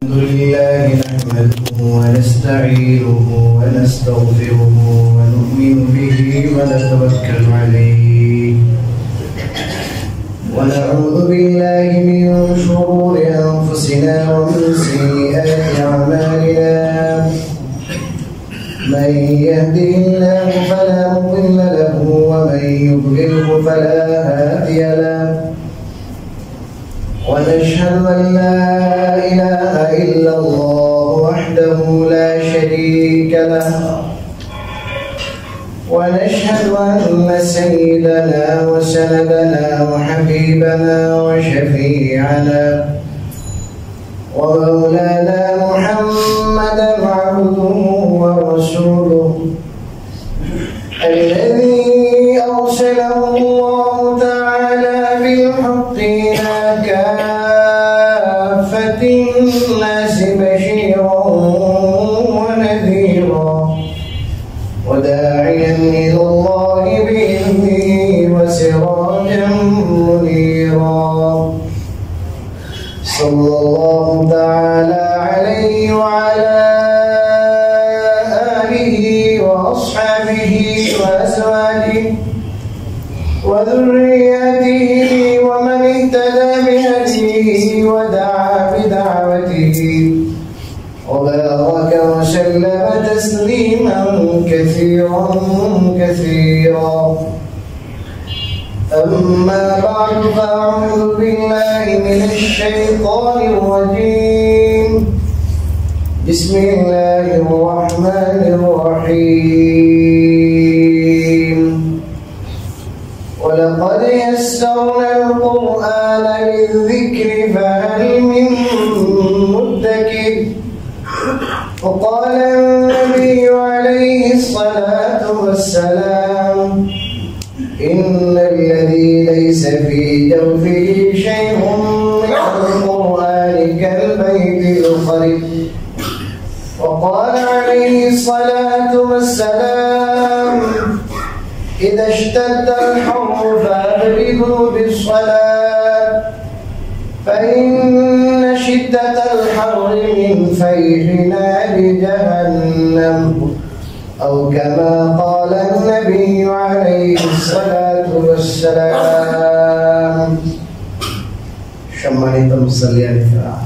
الحمد لله نحمده ونستعينه ونستغفره ونؤمن به ونتوكل عليه ونعوذ بالله من شرور أنفسنا ومن سيئات أعمالنا من يهده الله فلا مضل له ومن يضلله فلا هادي له ونشهد أن لا إله إلا الله وحده لا شريك له ونشهد أن سيدنا وسندنا وحبيبنا وشفيعنا ومولانا محمدا عبده ورسوله الذي أرسله الله تعالى بالحق إلى كافة الناس بشيرا ونذيرا وداعيا إلى الله بإذنه وسراجا منيرا صلى الله تعالى عليه وعلى آله وأصحابه وأزواجه وذرياته ومن اهتدى بهديه ودعا بدعوته وبارك وسلم تسليما كثيرا كثيرا أما بعد فأعوذ بالله من الشيطان الرجيم بسم الله الرحمن الرحيم ولقد يسرنا القرآن للذكر فهل من مدكر وقال النبي عليه الصلاة والسلام إن الذي ليس في جوفه شيء من القرآن كالبيت الخرب وقال عليه الصلاة والسلام إذا اشتد الحر فأبردوا بالصلاة فإن شدة الحر من فيح نار جهنم أو كما قال النبي عليه الصلاة والسلام সম্মানিত মুসল্লিয়ান কিরাম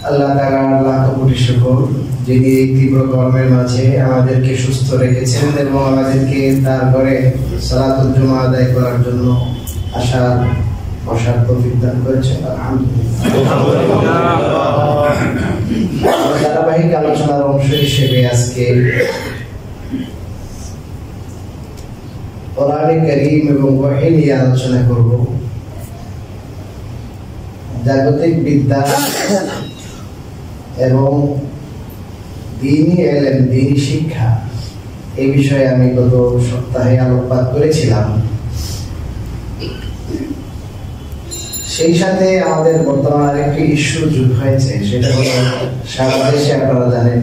আল্লাহ তাআলার লাখ কোটি শুকর যিনি এই তীব্র গরমের মাঝে আমাদেরকে সুস্থ রেখেছেন এবং আমাদেরকে তার ঘরে সালাতুল জুমা আদায় করার জন্য আসার বসার তৌফিক দান করেছেন আলহামদুলিল্লাহ। ধারাবাহিক আলোচনার অংশ হিসেবে আজকে কোরআনে কারীম এবং ওহী নিয়ে আলোচনা করব। জাগতিক বিদ্যা এবং দ্বীনি ইলম, দ্বীনি শিক্ষা, এই বিষয়ে আমি গত সপ্তাহে আলোকপাত করেছিলাম। সেই সাথে আমাদের বর্তমান আরেকটি ইস্যু যোগ হয়েছে, সেটা হলো সারা দেশে আপনারা জানেন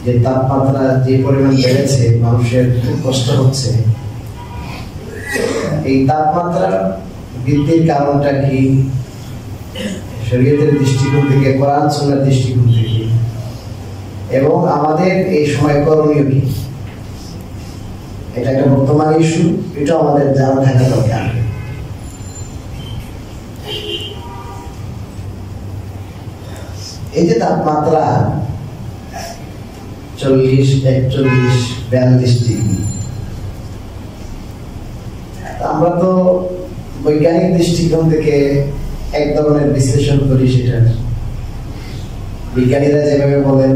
যে তাপমাত্রা যে পরিমাণ বেড়েছে, মানুষের খুব কষ্ট হচ্ছে। এই তাপমাত্রা বৃদ্ধির কারণটা কি, শরীয়তের দৃষ্টিকোণ থেকে, কোরআন সুন্নাহর দৃষ্টিকোণ থেকে, এবং আমাদের এই সময় করণীয় কি, এটা একটা বর্তমান ইস্যু, এটা আমাদের জানা থাকা দরকার। এই যে তাপমাত্রা 40, 41, 42 ডিগ্রি, আমরা তো বৈজ্ঞানিক দৃষ্টিকোণ থেকে এক ধরনের বিশ্লেষণ করি সেটা। বিজ্ঞানীরা যেভাবে বলেন,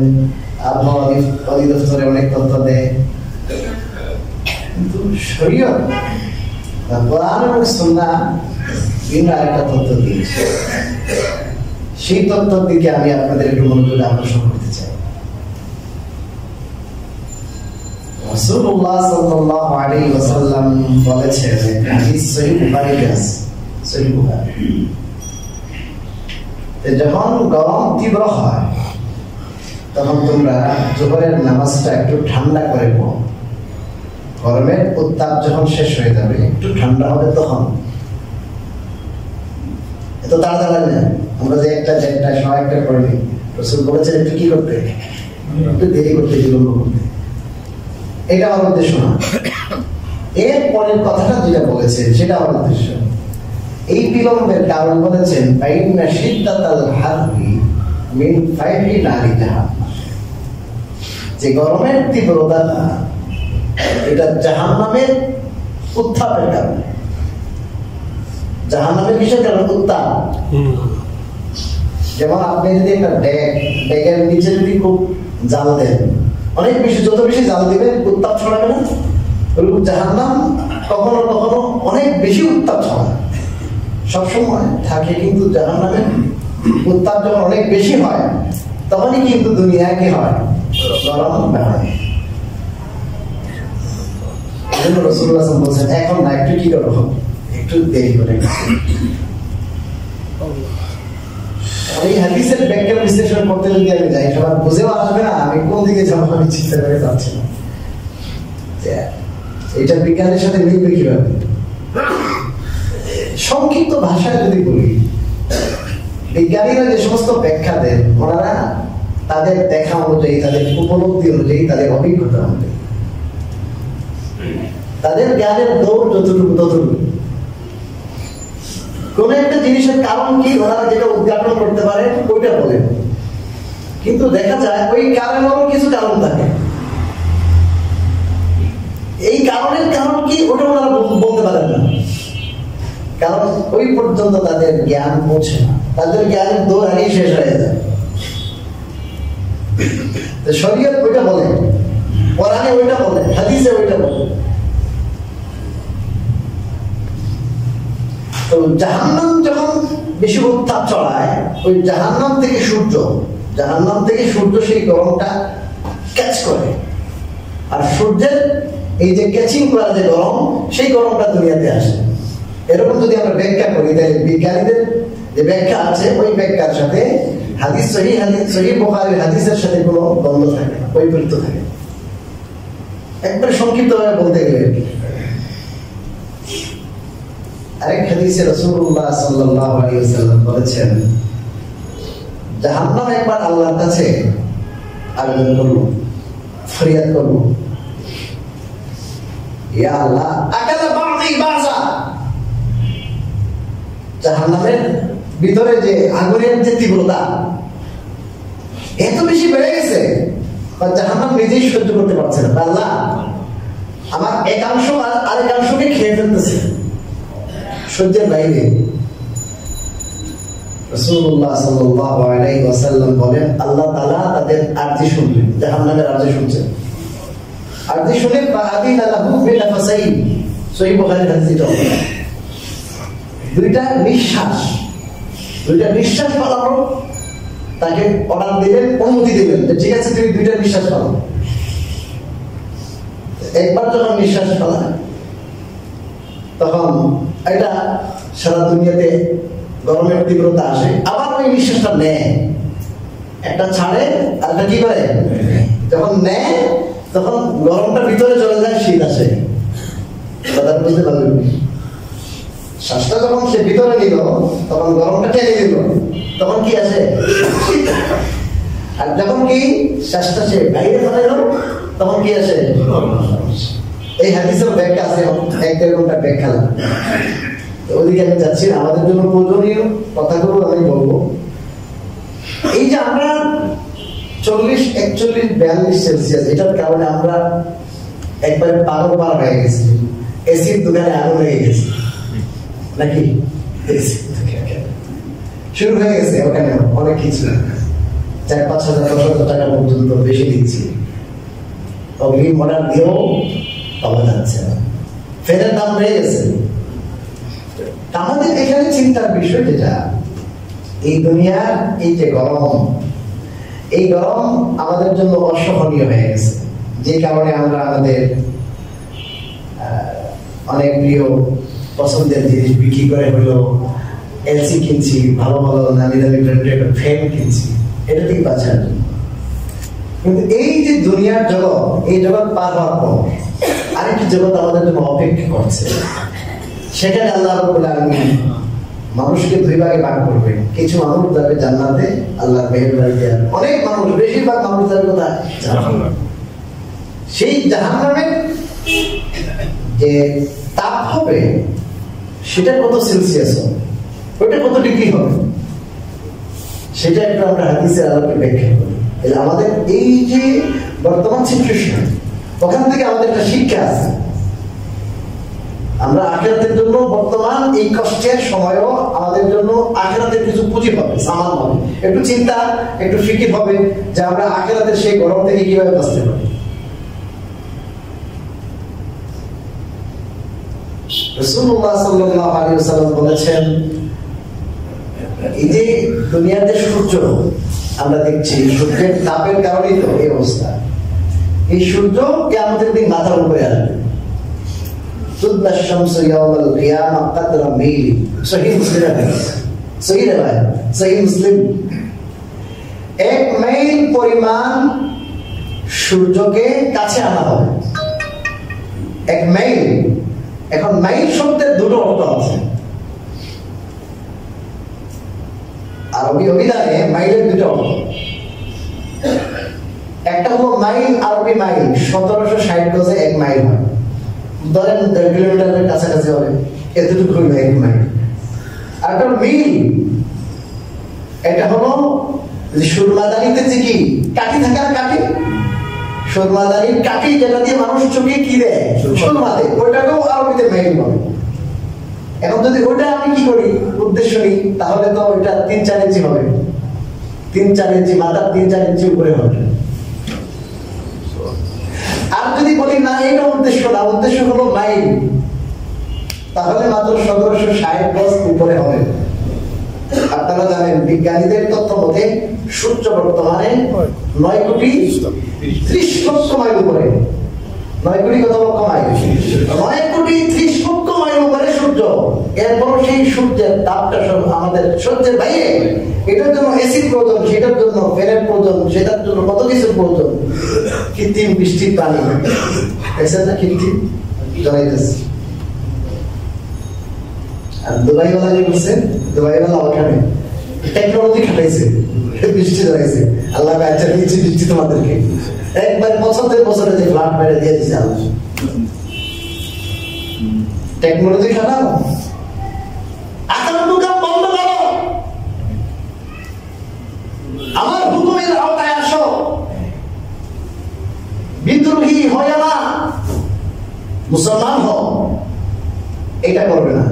আবহাওয়া অধিদপ্তরে অনেক তথ্য দেয়, কিন্তু শরীয়ত বা কোরআন এবং সুন্নাহ ভিন্ন আরেকটা তথ্য দিয়েছে। সেই তথ্যের দিকে আমি আপনাদের একটু মনোযোগ আকর্ষণ করতে চাই। রাসূলুল্লাহ সাল্লাল্লাহু আলাইহি ওয়াসাল্লাম বলেছেন, হাদিস সহিহ বুখারীতে আছে, সহিহ বুখারী, যখন গরম তীব্র হয় তখন তোমরা জোহরের নামাজটা একটু ঠান্ডা করে পড়ো। গরমের উত্তাপ যখন শেষ হয়ে যাবে, একটু ঠান্ডা হবে, তখন এত তাড়াতাড়ি না, আমরা যে একটা দেড়টা সবাই একটা করিনি। রাসূল বলেছেন একটু কি করতে, একটু দেরি করতে, বিলম্ব করতে। এটা আমার উদ্দেশ্য না। এর পরের কথাটা যেটা বলেছেন সেটা আমার উদ্দেশ্য। এই বিলম্বের কারণ বলেছেন ফাইন্না শিদ্দাতাল হাররি মিন ফাইহি নারি জাহান্নাম, যে গরমের তীব্রতা এটা জাহান্নামের উত্তাপের কারণে। জাহান্নামের কিসের কারণে? উত্তাপ। যেমন আপনি যদি একটা ড্যাগের নিচে যদি খুব জাল দেন, অনেক বেশি, যত বেশি জাল দিবেন উত্তাপ ছড়াবে না? ওরকম জাহান্নাম কখনো কখনো অনেক বেশি উত্তাপ ছড়ায়, সবসময় থাকে। কিন্তু জাহান্নামের উত্তাপ যখন অনেক বেশি হয় তখনই কিন্তু দুনিয়া কি হয়? গরম হয়। এজন্য রাসূলুল্লাহ সাল্লাল্লাহু আলাইহি ওয়াসাল্লাম বলেছেন এখন না, একটু কি করো, একটু দেরি করে। এই হাদিসের ব্যাখ্যা বিশ্লেষণ করতে যদি আমি যাই, সবার বুঝেও আসবে না আমি কোন দিকে যাবো, আমি চিন্তা করে পাচ্ছি না। এটা বিজ্ঞানের সাথে মিলবে কিভাবে? সংক্ষিপ্ত ভাষায় যদি বলি, বিজ্ঞানীরা যে সমস্ত ব্যাখ্যা দেন, ওনারা তাদের দেখা অনুযায়ী, তাদের উপলব্ধি অনুযায়ী, তাদের অভিজ্ঞতা অনুযায়ী, তাদের জ্ঞানের দৌড় যতটুকু ততটুকু। কোন একটা জিনিসের কারণ কি ওনারা যেটা উদ্ঘাটন করতে পারে ওইটা বলেন, কিন্তু দেখা যায় ওই কারণেরও কিছু কারণ থাকে। এই কারণের কারণ কি ওটা ওনারা বলতে পারেন না, কারণ ওই পর্যন্ত তাদের জ্ঞান পৌঁছে না, তাদের জ্ঞানের দৌড় আগেই শেষ হয়ে যায়। শরীয়ত ওইটা বলে, কোরআনে ওইটা বলে, হাদিসে ওইটা বলে। তো জাহান্নাম যখন বেশি উত্তাপ চড়ায়, ওই জাহান্নাম থেকে সূর্য সেই গরমটা ক্যাচ করে, আর সূর্যের এই যে ক্যাচিং করা যে গরম, সেই গরমটা দুনিয়াতে আসে। এরকম যদি আমরা ব্যাখ্যা করি, তাহলে বিজ্ঞানীদের যে ব্যাখ্যা আছে ওই ব্যাখ্যার সাথে সহিহ বুখারীর হাদিসের সাথে কোনো দ্বন্দ্ব থাকে না, বৈপরীত্য থাকে। একবারে সংক্ষিপ্তভাবে বলতে গেলে, আরেক হাদিসে রাসূলুল্লাহ সাল্লাল্লাহু আলাইহি ওয়াসাল্লাম বলেছেন, জাহান্নাম একবার আল্লাহর কাছে আবেদন করলো, ফরিয়াদ করলো, ইয়া আল্লাহ আকালা বা'দি বা'যা। জাহান্নামের ভিতরে যে আগুনের যে তীব্রতা এত বেশি বেড়ে গেছে, জাহান্নাম নিজেই সহ্য করতে পারছে না। আল্লাহ আমার একাংশ আরেকাংশকে খেয়ে ফেলতেছে, সহ্যের বাইরে। রাসূলুল্লাহ সাল্লাল্লাহু আলাইহি ওয়াসাল্লাম বলেন, আল্লাহ তাআলা তাদের আরজি শুনলেন, জাহান্নামের আরজি শুনছেন। আরজি শুনে ফাআদিনা লাহু বিনাফসাইন, সহিহ বুখারীর হাদিস। দুইটা নিঃশ্বাস ফেলানো, তাকে অর্ডার দিলেন, অনুমতি দিলেন যে ঠিক আছে তুমি দুইটা নিঃশ্বাস ফেলো। একবার যখন নিঃশ্বাস ফেলা, তখন এটা সারা দুনিয়াতে গরমের তীব্রতা আসে, আবার ওই নিঃশ্বাসটা নেয়, একটা ছাড়ে আর একটা কি করে, যখন নেয় তখন গরমটা ভিতরে চলে যায়, শীত আসে। কথা বুঝতে পারলেন? শ্বাসটা যখন সে ভিতরে নিল তখন গরমটা টেনে দিল, তখন কি আসে, আর যখন কি শ্বাসটা সে বাইরে ফেলাইল তখন কি আসে। এই হাদিসের ব্যাখ্যা আছে, এক দেড় ঘন্টা ব্যাখ্যা লাগে, ওদিকে আমি যাচ্ছি না। আমাদের জন্য প্রয়োজনীয় কথাগুলো আমি বলবো। এই যে আমরা 40, 41, 42 সেলসিয়াস, এটার কারণে আমরা একবার পাগল পার হয়ে গেছি, এসির দোকানে আগুন লেগে গেছে নাকি, শুরু হয়ে গেছে ওখানে অনেক কিছু, 4-5 হাজার 10 হাজার টাকা পর্যন্ত বেশি দিচ্ছি, অগ্রিম অর্ডার দিয়েও পাওয়া যাচ্ছে না, ফেরের দাম বেড়ে গেছে। আমাদের এখানে চিন্তার বিষয় যেটা, এই দুনিয়ার এই যে গরম, এই গরম আমাদের জন্য অসহনীয় হয়ে গেছে, যে কারণে আমরা আমাদের অনেক প্রিয় পছন্দের জিনিস বিক্রি করে হলো এলসি কিনছি, ভালো ভালো নামি দামি ব্র্যান্ডেড ফ্যান কিনছি, এটা থেকে বাঁচার জন্য। কিন্তু এই যে দুনিয়ার জগৎ, এই জগৎ পার হওয়ার পর আরেকটি জগৎ আমাদের জন্য অপেক্ষা করছে, সেখানে আল্লাহ রাব্বুল আলামিন মানুষকে দুই ভাগে ভাগ করবে। কিছু মানুষ যাবে জান্নাতে আল্লাহর মেহেরবানিতে, অনেক মানুষ, বেশিরভাগ মানুষ যাবে কোথায়? জাহান্নামে। সেই জাহান্নামের যে তাপ হবে সেটা কত সেলসিয়াস হবে, ওইটা কত ডিগ্রি হবে, সেটা একটু আমরা হাদিসের আলোকে ব্যাখ্যা করি। আমাদের এই যে বর্তমান সিচুয়েশন, ওখান থেকে আমাদের একটা শিক্ষা আছে। আমরা আখিরাতের জন্য বর্তমান এই কষ্টের সময়ও আমাদের জন্য আখিরাতের কিছু পুঁজি হবে, সামান হবে, একটু চিন্তা, একটু ফিকির হবে যে আমরা আখিরাতের সেই গরম থেকে কিভাবে বাঁচতে পারি। রাসূলুল্লাহ সাল্লাল্লাহু আলাইহি ওয়াসাল্লাম বলেছেন, এই যে দুনিয়াতে সূর্য আমরা দেখছি, সূর্যের তাপের কারণেই তো এই অবস্থা। এই সূর্য কিয়ামতের দিন মাথার উপরে আসবে। তুদনা শামসু ইয়াওমাল কিয়ামা কদরা মিল, সহিহ মুসলিম হাদিস, সহিহ রিওয়ায়াত, সহিহ মুসলিম। 1 মাইল পরিমাণ সূর্যকে কাছে আনা হবে। 1 মাইল। এখন মাইল শব্দের দুটো অর্থ আছে। আরবি অভিধানে মাইলের দুটো অর্থ। একটা হলো মাইল, আরবি মাইল 1760 গজে 1 মাইল হয়। ধরেন 1.5 কিলোমিটারের কাছাকাছি হবে, এতটুকু হইল 1 মাইল। আর একটা মিল, এটা হলো সুরমাদানিতে যে কি কাঠি থাকার কাঠি, সুরমাদানির কাঠি যেটা দিয়ে মানুষ চোখে কি দেয়, সুরমা দেয়, ওইটাকেও আরবিতে মাইল বলে। এখন যদি ওইটা আমি কি করি, উদ্দেশ্য নিই, তাহলে তো ওইটা 3-4 ইঞ্চি হবে, 3-4 ইঞ্চি, মাথার 3-4 ইঞ্চি উপরে হবে। আর যদি বলি না এটা উদ্দেশ্য না, উদ্দেশ্য হলো মাইল, তাহলে মাত্র 1760 গজ উপরে হবে। আপনারা জানেন বিজ্ঞানীদের তথ্য মতে সূর্য বর্তমানে 9,30,00,000 মাইল উপরে। 9 কোটি কত লক্ষ মাইল? 9,30,00,000 মাইল উপরে সূর্য। এরপর সেই সূর্যের তাপটা আমাদের সহ্যের বাইরে। এটার জন্য এসিড প্রয়োজন, সেটার জন্য ফ্যানের প্রয়োজন, সেটার জন্য কত কিছু প্রয়োজন। কৃত্রিম বৃষ্টির পানি, না কৃত্রিম জড়াইতেছে। আর দুবাইওয়ালা যে বলছে, দুবাইওয়ালা ওখানে টেকনোলজি খাটাইছে, বৃষ্টি জড়াইছে। আল্লাহ আচ্ছা দিচ্ছি বৃষ্টি তোমাদেরকে, একবার বছরের বছরে যে ফ্লাড মেরে দিয়ে দিচ্ছে আল্লাহ। টেকনোলজি খাটাও, আকান্ত কাম বন্ধ করো, আমার হুকুমের আওতায় আসো, বিদ্রোহী হয় না, মুসলমান হও। এটা করবে না,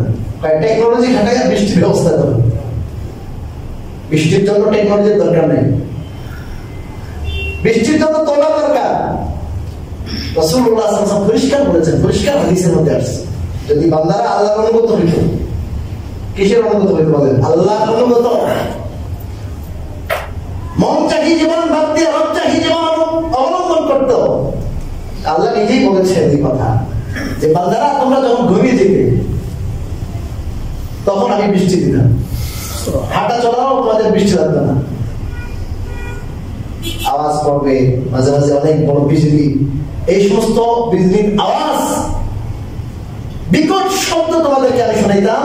টেকনোলজি খাটাইয়া বৃষ্টির ব্যবস্থা করো। বৃষ্টির জন্য টেকনোলজির দরকার নেই, বৃষ্টির জন্য তোলা দরকার। রাসূলুল্লাহ সাল্লাল্লাহু আলাইহি ওয়াসাল্লাম পরিষ্কার বলেছেন, পরিষ্কার হাদিসের মধ্যে আসছে, যদি বান্দারা আল্লাহর অনুগত হইত, কিসের অনুগত হইত বলেন? আল্লাহর অনুগত। মন চাহি জীবন ভাবতে, রব চাহি জীবন অবলম্বন করত। আল্লাহ নিজেই বলেছেন এই কথা যে বান্দারা তোমরা যখন ঘুমিয়ে যেতে তখন আমি বৃষ্টি দিতাম, হাঁটা চলাও তোমাদের বৃষ্টি লাগতো না। আওয়াজ পড়বে মাঝে মাঝে, অনেক বড় বিজলি, এই সমস্ত বিজলির আওয়াজ, বিকট শব্দ তোমাদেরকে আমি শোনাইতাম,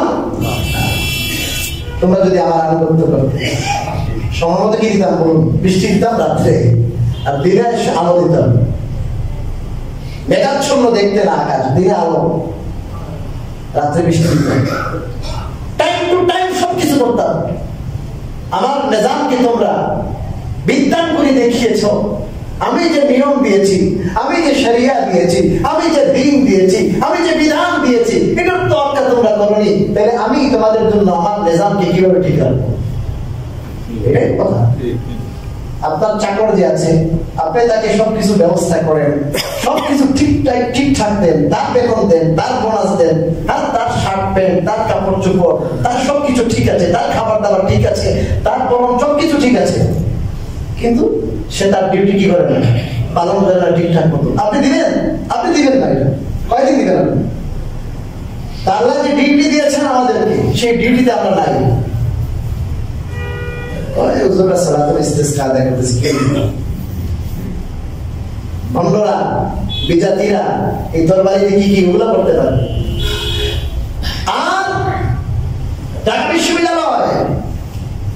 তোমরা যদি আমার আনুগত্য করতে। সময় মতো কি দিতাম বলুন? বৃষ্টি দিতাম রাত্রে, আর দিনে আলো দিতাম। মেঘাচ্ছন্ন দেখতে না আকাশ, দিনে আলো, রাত্রে বৃষ্টি দিতাম। টাইম টু টাইম সবকিছু করতাম। আমার নিজামকে তোমরা বিদ্যান করে দেখিয়েছ। আমি যে নিয়ম দিয়েছি, আমি যে শরিয়া দিয়েছি, আমি যে দ্বীন দিয়েছি, আমি যে বিধান দিয়েছি, এটার তোয়াক্কা তোমরা করনি, তাহলে আমি তোমাদের জন্য আমার নিজামকে কিভাবে ঠিক রাখবো? এটাই কথা। আপনার চাকর যে আছে, আপনি তাকে সবকিছু ব্যবস্থা করেন, সবকিছু ঠিকঠাক দেন, তার বেতন দেন, তার বোনাস দেন, তার শার্ট প্যান্ট, তার কাপড় চোপড়, তার সবকিছু ঠিক আছে, তার খাবার দাবার ঠিক আছে, তার পরম সবকিছু ঠিক আছে, কিন্তু সে তার ডিউটি কি করে না, পালন করে না ঠিকঠাক মতো। আপনি দিবেন? আপনি দিবেন না। এটা কয়দিন দিবেন আপনি? আল্লাহ যে ডিউটি দিয়েছেন আমাদেরকে, সেই ডিউটিতে আমরা নাই। বন্ধুরা, বিজাতিরা এই তরবারি কি কি ওগুলা করতে পারে। আর ঢাকা বিশ্ববিদ্যালয়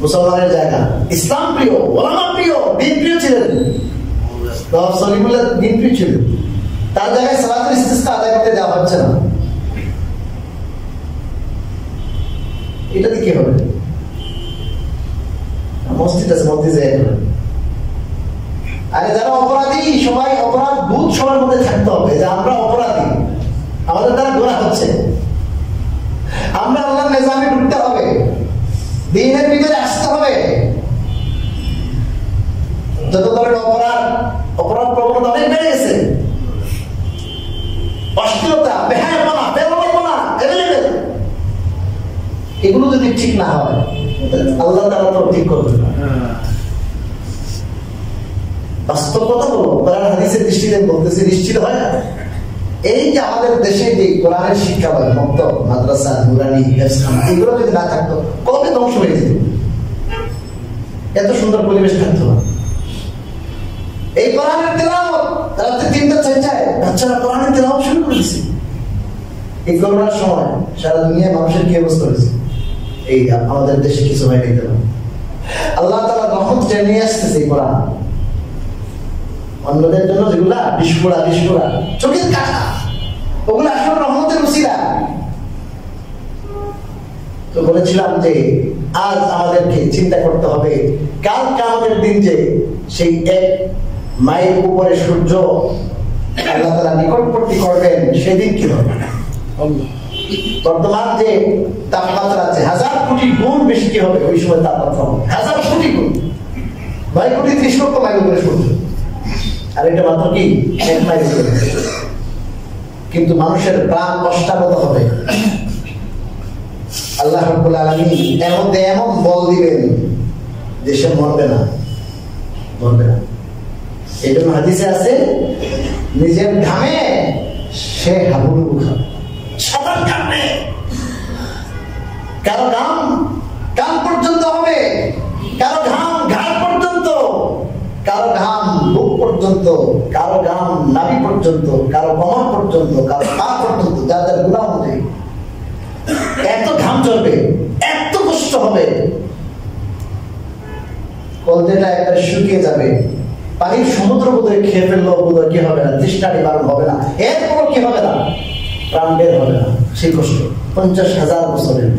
মুসলমানের জায়গা, ইসলাম প্রিয়, ওলামা প্রিয়, দিন প্রিয় ছিলেন, সলিমুল্লাহ দিন প্রিয় ছিলেন। তার জায়গায় সালাতুল ইস্তিসকা আদায় করতে দেওয়া হচ্ছে না। এটা দিয়ে কি হবে? মসজিদ আছে, মসজিদে আরে যারা অপরাধী সবাই অপরাধ বোধ সবার মধ্যে থাকতে হবে যে আমরা অপরাধী, আমাদের দ্বারা গুনাহ হচ্ছে, আমরা আল্লাহর নিজামে ঢুকতে হবে, দ্বীনের ভিতরে আসতে হবে। যত ধরনের অপরাধ প্রবণতা অনেক বেড়ে গেছে, অশ্লীলতা, বেহায়াপনা, বেরোপনা এভেলেবেল। এগুলো যদি ঠিক না হয় আল্লাহ তাআলা তো ঠিক করবে না। বাস্তব কথা বলো, কোরআন হাদিসের দৃষ্টিতে বলতেছে, নিশ্চিত হয় না। এই যে আমাদের দেশে যে কোরআনের শিক্ষা হয়, মক্তব, মাদ্রাসা, নুরানি, হেফজখানা, এগুলো যদি না থাকতো কবে ধ্বংস হয়ে যেত? এত সুন্দর পরিবেশ থাকতো না। এই কোরআনের তেলাওয়াত রাতে 3টা-4টায় বাচ্চারা কোরআনের তেলাওয়াত শুরু করেছে। এই করোনার সময় সারা দুনিয়ায় মানুষের কি অবস্থা হয়েছে? এই আমাদের দেশে কিছু হয় নাই। আল্লাহ তাআলা রহমত নিয়ে আসতেছে কোরআন অন্যদের জন্য, যেগুলা বিস্ফোরা চোখের কাটা, ওগুলো আসলে রহমতের উসিলা। তো বলেছিলাম যে আজ আমাদেরকে চিন্তা করতে হবে, কাল কিয়ামতের দিন যে সেই 1 মাইল উপরে সূর্য আল্লাহ তাআলা নিকটবর্তী করবেন, সেদিন কি হবে? বর্তমান যে তাপমাত্রা আছে 1000 কোটি গুণ বেশি কি হবে ওই সময় তাপমাত্রা হবে 1000 কোটি গুণ, 9 কোটি 30 লক্ষ মাইল উপরে সূর্য, আর এটা মাত্র কি 1 মাইল উপরে। কিন্তু মানুষের প্রাণ কষ্টাগত হবে। আল্লাহ রাব্বুল আলামিন এমন বল দিবেন যে সে মরবে না। এই জন্য হাদিসে আছে, নিজের ঘামে সে হাবুডুবু খাবে, সাঁতার কাটবে। কারো ঘাম কান পর্যন্ত হবে, কারো ঘাম ঘাড় পর্যন্ত, কারো ঘাম বুক পর্যন্ত, কারো ঘাম নাভি পর্যন্ত, কারো কোমর পর্যন্ত, কারো পা পর্যন্ত, যাদের গুনাহ অনুযায়ী এত ঘাম চলবে, এত কষ্ট হবে, কলজেটা একবারে শুকিয়ে যাবে। পানির সমুদ্র বোধহয় খেয়ে ফেললেও বোধহয় কি হবে না, তৃষ্ণা নিবারণ হবে না, এরপরও কি হবে না, প্রাণ বের হবে না। সেই কষ্ট 50,000 বছরের,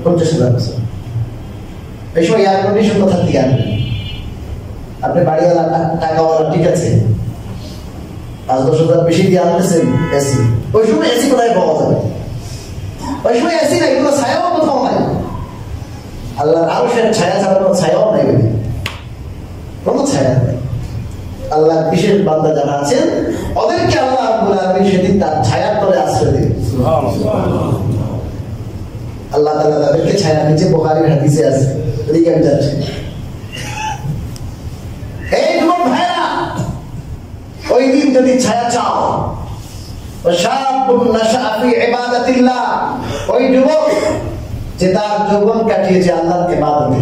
50,000 বছর। এই সময় এয়ার কন্ডিশন কোথা থেকে আনবেন? আপনি বাড়িওয়ালা, টাকাওয়ালা, ঠিক আছে, 5-10 হাজার বেশি দিয়ে আনতেছেন এসি। ওই সময় এসি কোথায় পাওয়া যাবে? ওই সময় এসি নাই, কোনো ছায়াও কোথাও নাই। আল্লাহর আরশের ছায়া ছাড়া কোনো ছায়াও নাই, কোনো ছায়া নাই। আল্লাহ বিশেষ বান্দা যারা আছেন ওদেরকে আল্লাহ রাব্বুল আলামিন সেদিন তার ছায়ার তলে আশ্রয় দেবেন। আল্লাহ তাআলা তাদেরকে ছায়ার নিচে, বুখারীর হাদিসে আছে, এদিকে আমি যাচ্ছি। এই যুবক ভাইরা, ওই দিন যদি ছায়া চাও, ওয়াশাবুন নাশা ফি ইবাদাতিল্লাহ, ওই যুবক যে তার যৌবন কাটিয়েছে আল্লাহর ইবাদতে,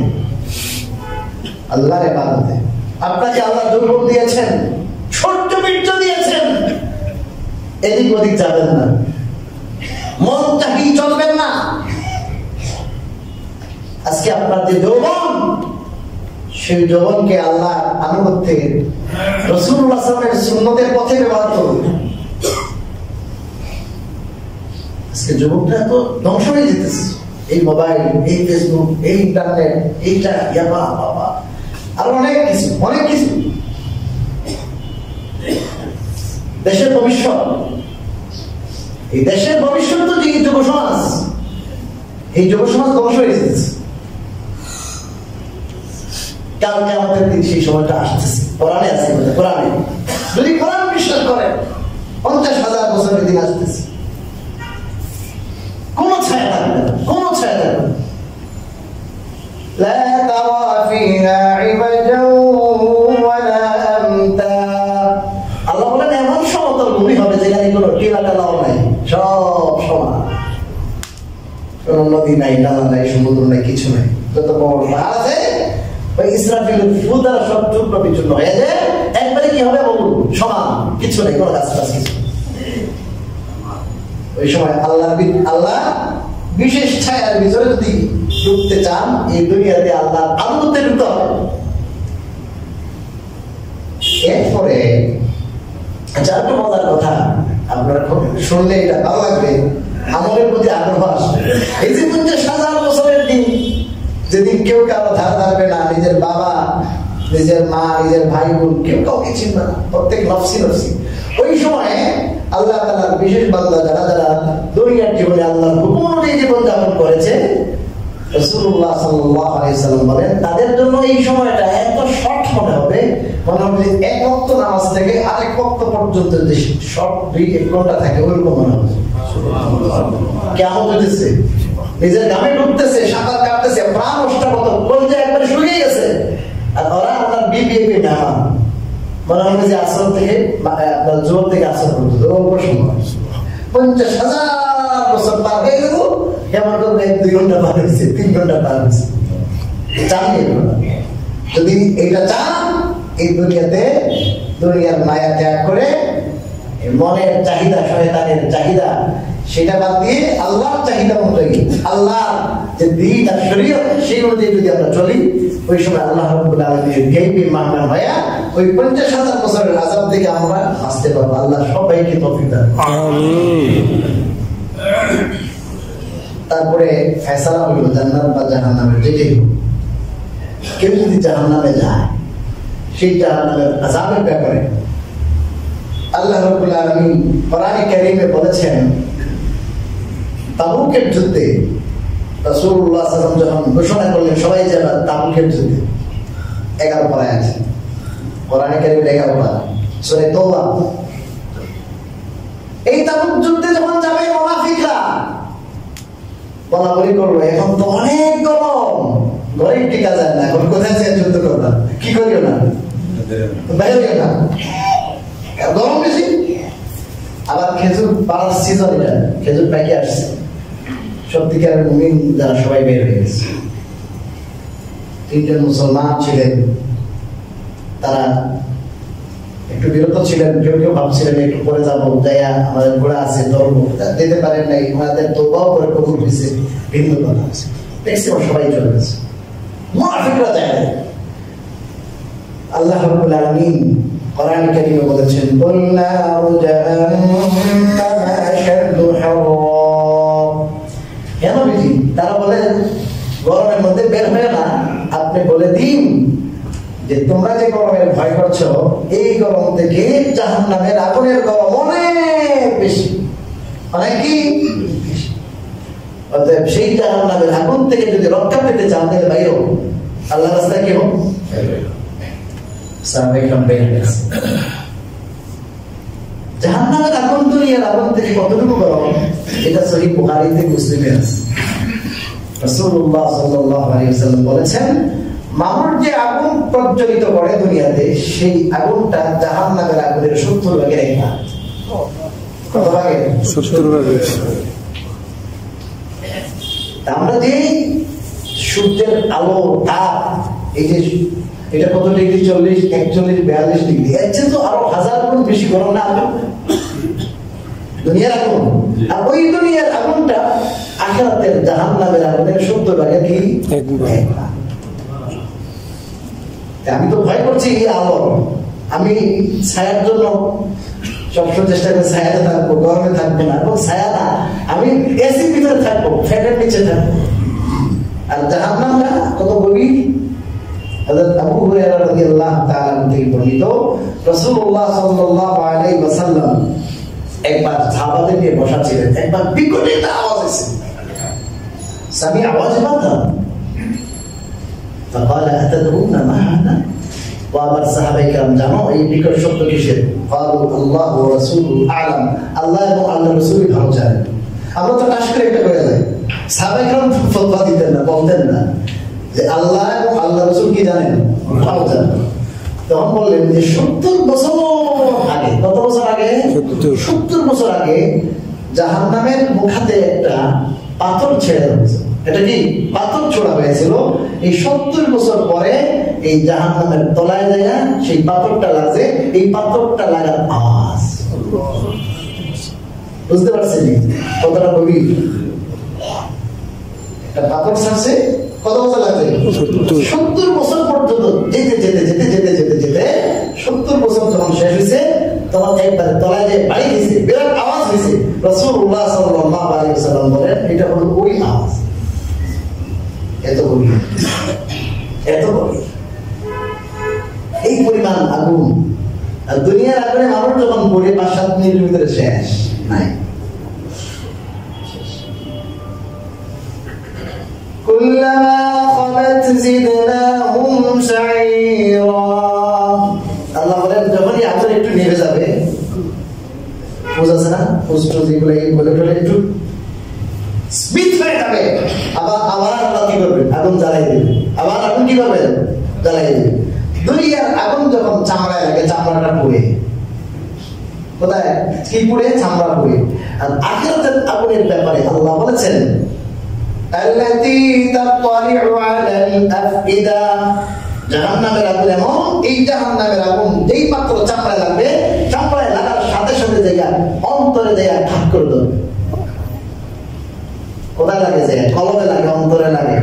আল্লাহর ইবাদতে। আপনাকে আল্লাহ যৌবন দিয়েছেন, ছোট্ট বীর্য দিয়েছেন, এদিক ওদিক যাবেন না, মন চাহিয়ে চলবেন না। আজকে আপনার যে যৌবন, সেই যৌবনকে আল্লাহ আনুগত্যে রাসূলুল্লাহ সাল্লাল্লাহু আলাইহি ওয়াসাল্লামের সুন্নতের পথে ব্যবহার করুন। আজকে যুবকরা তো ধ্বংস হয়ে যেতেছে, এই মোবাইল, এই ফেসবুক, এই ইন্টারনেট, এইটা ইয়াবা বাবা, আর অনেক কিছু। দেশের ভবিষ্যৎ, এই দেশের ভবিষ্যৎ তো যে যুব সমাজ, এই যুব সমাজ ধ্বংস হয়ে যেতেছে। কালকে আমাদের দিন সেই সময়টা আসতেছে, কোরআনে আছে, কোরআনে যদি কোরআন বিশ্বাস করেন 50,000 বছরের দিন আসতেছে, কোন ছায়া থাকবে না, কোন ছায়া থাকবে না। لا ترى فيها عوجا ولا أمتا। আল্লাহ বলেন এমন সমতল ভূমি হবে যেখানে কোনো টিলা টালাও নাই, সব সমান, কোনো নদী নাই, নালা নাই, সমুদ্র নাই, কিছু নাই। যত বড় পাহাড় আছে ওই ইসরাফিলের ফু দ্বারা সব চূর্ণ বিচূর্ণ হয়ে যায়, একবারে কি হবে বলুন, সমান, কিছু নেই, কোনো গাছ কিছু। ওই সময় আল্লাহ বিশেষ ছায়ার ভিতরে যদি ঢুকতে চান, এই দুনিয়াতে আল্লাহর আনুগত্যে ঢুকতে হবে। এরপরে একটা মজার কথা, আপনারা শুনলে এটা ভালো লাগবে, আমলের প্রতি আগ্রহ আসবে। এই যে 50,000 বছরের দিন, যেদিন কেউ কারো ধার ধারবে না, নিজের বাবা, নিজের মা, নিজের ভাই বোন কেউ কাউকে চিনবে না, প্রত্যেক নফসি নফসি। ওই সময়ে আল্লাহ তাআলার বিশেষ বান্দা যারা যারা দুনিয়ার জীবনে আল্লাহর হুকুম অনুযায়ী জীবন যাপন করেছে, রাসূলুল্লাহ সাল্লাল্লাহু আলাইহি ওয়াসাল্লাম বলেন তাদের জন্য এই সময়টা এত শর্ট মনে হবে, মনে হবে যে এক ওয়াক্ত নামাজ থেকে আরেক ওয়াক্ত পর্যন্ত যে শর্ট 2-1 ঘন্টা থাকে ওরকম মনে হবে। কেমন হইতেছে, নিজের গামে ঢুকতেছে, সাঁতার কাটতেছে, প্রাণ ওষ্ঠাগত কলজা একবারে শুকিয়ে গেছে। আর ওরা আপনার বিপিএপি না মনে হবে যে আসর থেকে আপনার জোর থেকে আসর পর্যন্ত অল্প সময় 50,000 বছর পার হয়ে গেল, কেমন করবে 1-2 ঘন্টা পার হয়েছে, 3 ঘন্টা পার হয়েছে। যদি এটা চান, এই দুনিয়াতে দুনিয়ার মায়া ত্যাগ করে মনের চাহিদা, শয়তানের চাহিদা, সেটা বাদ দিয়ে আল্লাহর চাহিদা অনুযায়ী, আল্লাহ যে দ্বীন আর শরীয়ত সেই অনুযায়ী যদি আমরা চলি, ওই সময় আল্লাহ রাব্বুল আলামিনের গায়বী মেহমান হয়ে ওই 50,000 বছরের আযাব থেকে আমরা বাঁচতে পারবো। আল্লাহ সবাইকে তৌফিক দান করুন। আমিন। তারপরে ফয়সালা হলো জান্নাত বা জাহান্নামের। যেটাই কেউ যদি জাহান্নামে যায়, সেই জাহান্নামের আযাবের ব্যাপারে আল্লাহ রাব্বুল আলামিন কোরআনে কারীমে বলেছেন, তাবুকের যুদ্ধে রাসূলুল্লাহ সাল্লাল্লাহু আলাইহি ওয়াসাল্লাম যখন ঘোষণা করলেন সবাই যাবে তাবুকের যুদ্ধে, 11 পারা আছে কোরআনে কারীমের 11 পারা সূরা তাওবা। এই তাবুক যুদ্ধে যখন যাবে মুনাফিকরা বলাবলি করবে, এখন তো অনেক গরম, ঘরে টিকা যায় না, এখন কোথায় যায় যুদ্ধ করবা, কি করিও না, বাইরে না, গরম বেশি। আবার খেজুর পাড়ার সিজন, এটা খেজুর পাইকে আসছে, সত্যিকারের মুমিন যারা সবাই বের হয়ে গেছে। 3 জন মুসলমান ছিলেন, তারা একটু বিরত ছিলেন, কেউ কেউ ভাবছিলেন একটু পরে যাবো, যাইয়া আমাদের ঘোড়া আছে ধর্ম দিতে পারেন নাই, ওনাদের তওবাও করে কবুল হয়েছে, ভিন্ন কথা আছে, দেখছি সবাই চলে গেছে, মুনাফিকরা যায় না। আল্লাহ রাব্বুল আলামিন কোরআনে কারীমে বলেছেন, কুল নারু জাহান্নাম আশাদ্দু হারাম। কেন বিজি তারা বলেন গরমের মধ্যে বের হয় না, আপনি বলে দিন যে তোমরা যে গরমের ভয় করছো, এই গরম থেকে জাহান্নামের আগুনের গরম অনেক বেশি, অনেক কি বেশি। অতএব সেই জাহান্নামের আগুন থেকে যদি রক্ষা পেতে চান, তাহলে বাইরে আল্লাহর রাস্তায় কি হোক, জাহান্নামের আগুন দুনিয়ার আগুন থেকে কতটুকু গরম, এটা সহিহ বুখারীতে, মুসলিমে আছে। রাসূলুল্লাহ সাল্লাল্লাহু আলাইহি ওয়াসাল্লাম বলেছেন, মানুষ যে আগুন প্রজ্বলিত করে দুনিয়াতে, সেই আগুনটা জাহান্নামের আগুনের 70 ভাগের 1 ভাগ। কত ভাগের? 70 ভাগের। আমরা যে সূর্যের আলো, তাপ, এই যে এটা কত ডিগ্রি, 40, 41, 42 ডিগ্রি, এর চেয়ে তো আরো 1000 গুণ বেশি গরম না আগুন, দুনিয়ার আগুন। আর ওই দুনিয়ার আগুনটা আখিরাতের জাহান্নামের আগুনের 70 ভাগের কি 1 ভাগ। আমি তো ভয় করছি এই আলো, আমি ছায়ার জন্য সবসময় চেষ্টা করি ছায়াতে থাকবো, গরমে থাকবো না, এবং ছায়া না, আমি এসির ভিতরে থাকবো, ফ্যানের নিচে থাকবো। আর জাহান্নামটা কত গভীর। হযরত আবু হুরায়রা রাদিয়াল্লাহু তাআলা থেকে বর্ণিত, রাসূলুল্লাহ সাল্লাল্লাহু আলাইহি ওয়াসাল্লাম একবার সাহাবাদের নিয়ে বসা ছিলেন, একবার বিকট একটা আওয়াজ এসেছে, সামি আওয়াজ পাতা, فقال أتدرون ما هذا؟ وأمر الصحابة الكرام জানো এই বিকট শব্দ কিসের? قالوا الله ورسوله أعلم, আল্লাহ এবং আল্লাহর রাসূল ভালো জানেন। আমরা তো টাস করে এটা করে যাই, সাহাবায়ে কেরাম ফতোয়া দিতেন না, বলতেন না যে আল্লাহ এবং আল্লাহর রাসূল কি জানেন, ভালো জানেন। তখন বললেন যে 70 বছর আগে, কত বছর আগে? 70 বছর আগে জাহান্নামের মুখাতে একটা পাথর ছেড়ে হয়েছে। এটা কি পাথর ছোড়া হয়েছিল, এই 70 বছর পরে এই জাহান্নামের তলায় যায় সেই পাথরটা লাগছে, এই পাথরটা লাগার আওয়াজ। বুঝতে পারছেন কতটা গভীর? পাথর ছাড়ছে কত বছর লাগবে? 70 বছর পর্যন্ত যেতে যেতে যেতে যেতে যেতে যেতে 70 বছর যখন শেষ হয়েছে তখন একবার তলায় যে বাড়ি দিয়েছে, বিরাট আওয়াজ হয়েছে। রাসূলুল্লাহ সাল্লাল্লাহু আলাইহি ওয়াসাল্লাম বলেন এটা হলো ওই আওয়াজ। এত গভীর, এত গভীর, এই পরিমাণ আগুন। আর দুনিয়ার আগুনে মানুষ যখন পড়ে 5-7 মিনিটের ভিতরে শেষ নাই। কুল্লামা খাবাত জিদনাহুম সাইরা। আল্লাহ বলেন যখনই আগুন একটু নেভে যাবে, বুঝাচ্ছে না, পুষ্টো যেগুলো বলে বলে একটু স্মিথ হয়ে যাবে, আবার আল্লাহ কি করবে? আগুন জ্বালাই দেবে। আবার আগুন কি করবে? জ্বালাই দেবে। দুনিয়ার আগুন যখন চামড়ায় লাগে, চামড়াটা পুড়ে, কোথায় কি পুড়ে? চামড়া পুড়ে। আর আখিরাতের আগুনের ব্যাপারে আল্লাহ বলেছেন আল্লাতী তাতলিউ আলাল আফইদা, জাহান্নামের আগুন এমন, এই জাহান্নামের আগুন যেই মাত্র চামড়ায় লাগবে, চামড়ায় লাগার সাথে সাথে জায়গা অন্তরে জায়গা ঠাক করে দেবে। কোথায় লাগে? যে কলবে লাগে, অন্তরে লাগে।